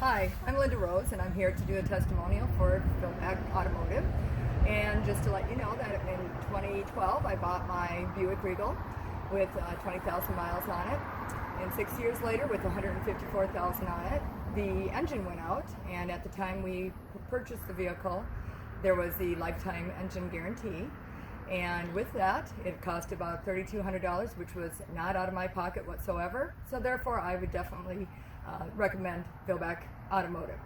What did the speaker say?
Hi, I'm Linda Rose, and I'm here to do a testimonial for Fillback Automotive. And just to let you know that in 2012, I bought my Buick Regal with 20,000 miles on it. And 6 years later, with 154,000 on it, the engine went out. And at the time we purchased the vehicle, there was the lifetime engine guarantee. And with that, it cost about $3,200, which was not out of my pocket whatsoever. So therefore, I would definitely recommend Fillback Automotive.